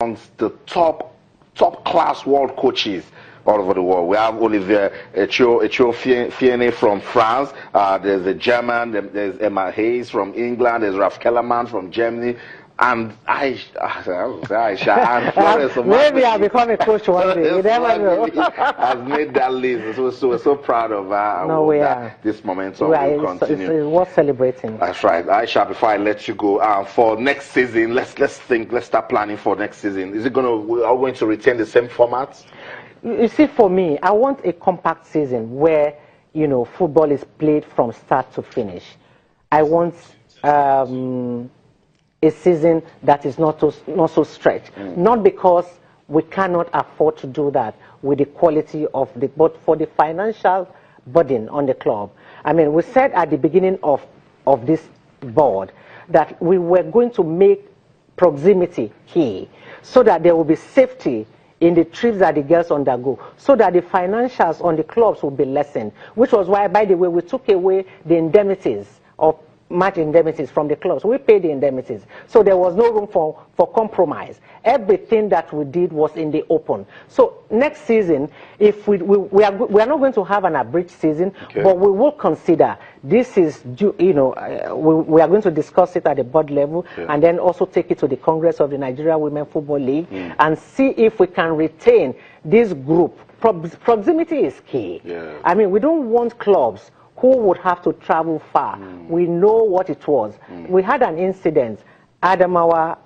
amongst the top class world coaches all over the world. We have Olivier Fiene from France. There's a German. There's Emma Hayes from England. There's Ralph Kellerman from Germany. And Aisha and Flores. Maybe I'll become a coach one day. You never know. Has made that list. So we're so proud of her. No, we are. This momentum will continue. It's worth celebrating. That's right. Aisha, before I let you go, for next season, let's start planning for next season. Are we going to retain the same format? You see, for me, I want a compact season where, football is played from start to finish. I want a season that is not so stretched. Not because we cannot afford to do that with the quality of but for the financial burden on the club. I mean, we said at the beginning of this board that we were going to make proximity key so that there will be safety in the trips that the girls undergo, so that the financials on the clubs will be lessened, which was why, by the way, we took away the indemnities of match indemnities from the clubs. We paid the indemnities. So there was no room for compromise. Everything that we did was in the open. So next season, if we are not going to have an abridged season, but we will consider this is, we are going to discuss it at the board level and then also take it to the Congress of the Nigeria Women Football League and see if we can retain this group. Proximity is key. I mean, we don't want clubs who would have to travel far. We know what it was. We had an incident, Adamawa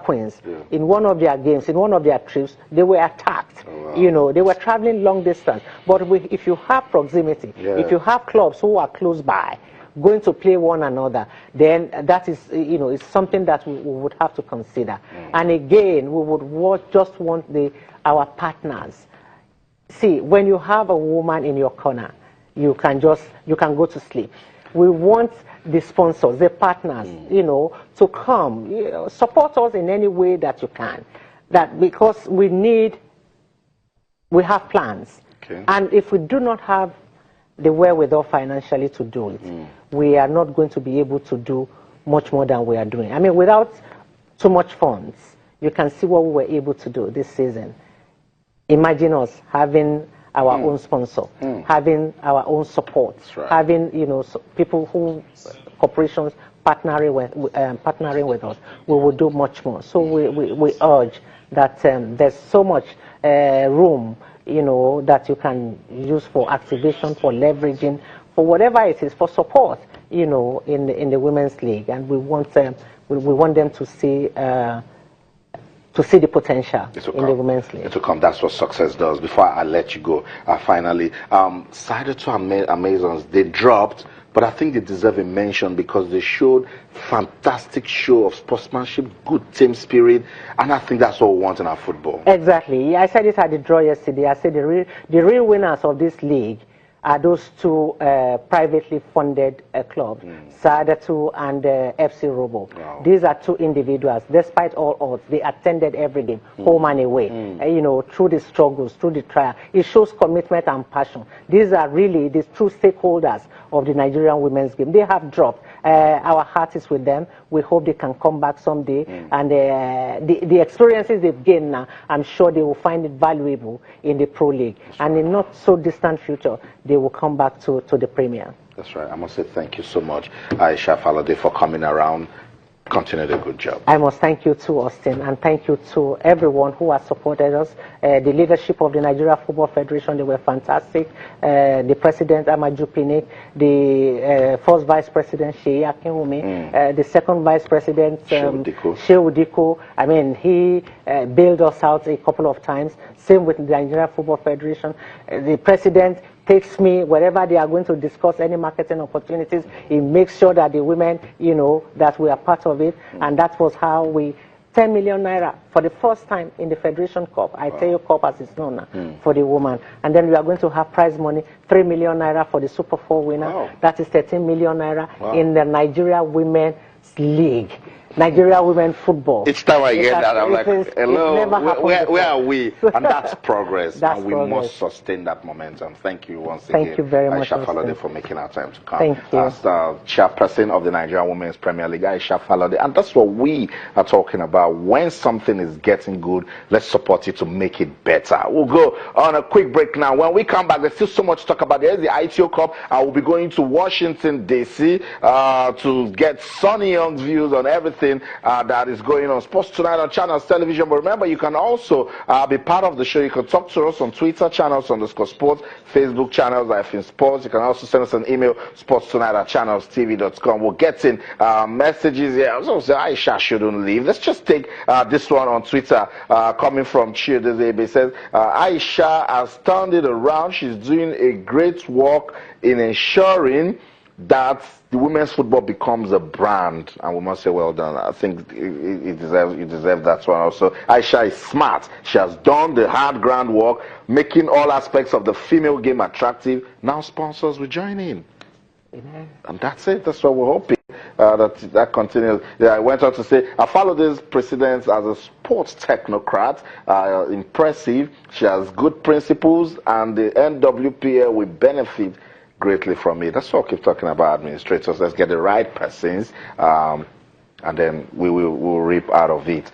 Queens, in one of their games, in one of their trips, they were attacked. They were traveling long distance. But if you have proximity, if you have clubs who are close by, going to play one another, then that is, it's something that we would have to consider. And again, we would just want our partners. See, when you have a woman in your corner, you can go to sleep. We want the sponsors, the partners, to come, support us in any way that you can. That because we have plans. And if we do not have the wherewithal financially to do it, we are not going to be able to do much more than we are doing. I mean, without too much funds, you can see what we were able to do this season. Imagine us having our own sponsor, having our own support, having people corporations partnering with us. We will do much more. So we urge that there's so much room, that you can use for activation, for leveraging, for whatever it is, for support, in the women's league, and we want them to see. To see the potential in the women's league. It will come. That's what success does. Before I let you go, finally, Side to Amazons, they dropped, but I think they deserve a mention because they showed fantastic show of sportsmanship, good team spirit, and I think that's what we want in our football. Exactly. I said it at the draw yesterday. I said the real winners of this league are those two privately funded clubs, Saadatu and FC Robo. Wow. These are two individuals. Despite all odds, they attended every game, home and away, through the struggles, through the trial. It shows commitment and passion. These are really the true stakeholders of the Nigerian women's game. They have dropped. Our heart is with them. We hope they can come back someday. And the experiences they've gained now, I'm sure they will find it valuable in the Pro League. And in not so distant future, they will come back to the Premier. That's right. I must say thank you so much, Aisha Falade, for coming around. Continue the good job. I must thank you too, Austin, and thank you to everyone who has supported us. The leadership of the Nigeria Football Federation, they were fantastic. The President, Amaju Pinnick, the first Vice President, Sheyi Akinwumi, the second Vice President, Shehu Diko. I mean, he bailed us out a couple of times. Same with the Nigeria Football Federation. The President takes me wherever they are going to discuss any marketing opportunities. He makes sure that the women, that we are part of it. And that was how we, 10 million naira for the first time in the Federation Cup. I tell you, Cup as it's known now, for the woman. And then we are going to have prize money, 3 million naira for the Super 4 winner. That is 13 million naira in the Nigeria Women's League. Nigeria women football. Each time I hear that, I'm like, hello, where are we? And that's progress, and we must sustain that momentum. Thank you once again. Thank you very much, Aisha Falode, for making our time to come. Thank you. As chairperson of the Nigerian Women's Premier League, Aisha Falode, and that's what we are talking about. When something is getting good, let's support it to make it better. We'll go on a quick break now. When we come back, there's still so much to talk about. There's the ITO Cup. I will be going to Washington, D.C. To get Sonny Young's views on everything that is going on. Sports Tonight on Channels Television. But remember, you can also be part of the show. You can talk to us on Twitter, channels_sports, Facebook channels, Sports. You can also send us an email, sportstonight@channelstv.com. We're getting messages here. I was also say Aisha shouldn't leave. Let's just take this one on Twitter, coming from Chidezebe. It says, Aisha has turned it around. She's doing a great work in ensuring that the women's football becomes a brand, and we must say well done. I think you deserve that one also. Aisha is smart. She has done the hard groundwork, making all aspects of the female game attractive. Now sponsors will join in. Amen. And that's it. That's what we're hoping that continues. Yeah, I went on to say, I follow this president as a sports technocrat. Impressive. She has good principles, and the NWPFL will benefit greatly from it. That's what I keep talking about, administrators. Let's get the right persons, and then we'll reap out of it.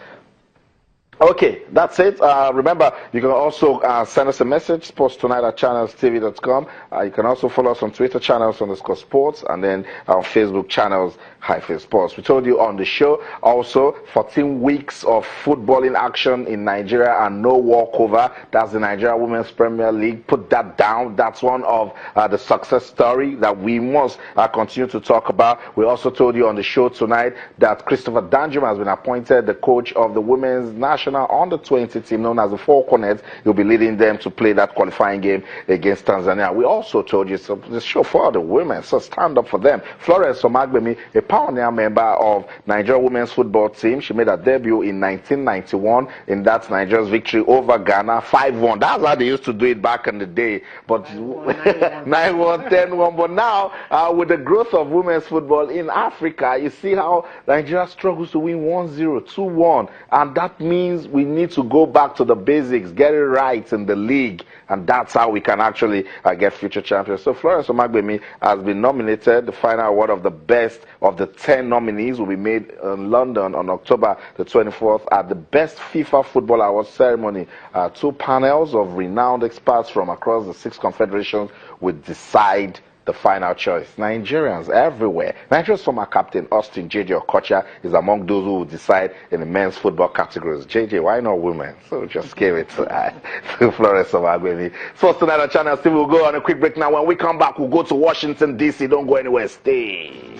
Okay, that's it. Remember, you can also send us a message, sportstonight@channelstv.com. You can also follow us on Twitter, channels_sports, and then on Facebook, channels-sports. We told you on the show also 14 weeks of footballing action in Nigeria and no walkover. That's the Nigeria Women's Premier League. Put that down. That's one of the success story that we must continue to talk about. We also told you on the show tonight that Christopher Danjuma has been appointed the coach of the women's national under-20 team known as the Four Cornets. He'll be leading them to play that qualifying game against Tanzania. We also told you the show for the women, so stand up for them. Florence Omagbemi, a pioneer member of Nigeria women's football team. She made her debut in 1991 in that Nigeria's victory over Ghana, 5-1. That's how they used to do it back in the day. But 9-1, 10-1. But now, with the growth of women's football in Africa, you see how Nigeria struggles to win 1-0, 2-1. And that means we need to go back to the basics, get it right in the league, and that's how we can actually get future champions. So Florence Omagbemi has been nominated. The final award of the best of the 10 nominees will be made in London on October the 24th at the Best FIFA Football Awards ceremony. 2 panels of renowned experts from across the 6 confederations will decide the final choice. Nigerians everywhere. Nigeria's former captain, Austin JJ Okocha, is among those who will decide in the men's football categories. JJ, why not women? So just give it to Florence Omagbemi. Sports Tonight on Channel Steve. We'll go on a quick break now. When we come back, we'll go to Washington, D.C. Don't go anywhere. Stay.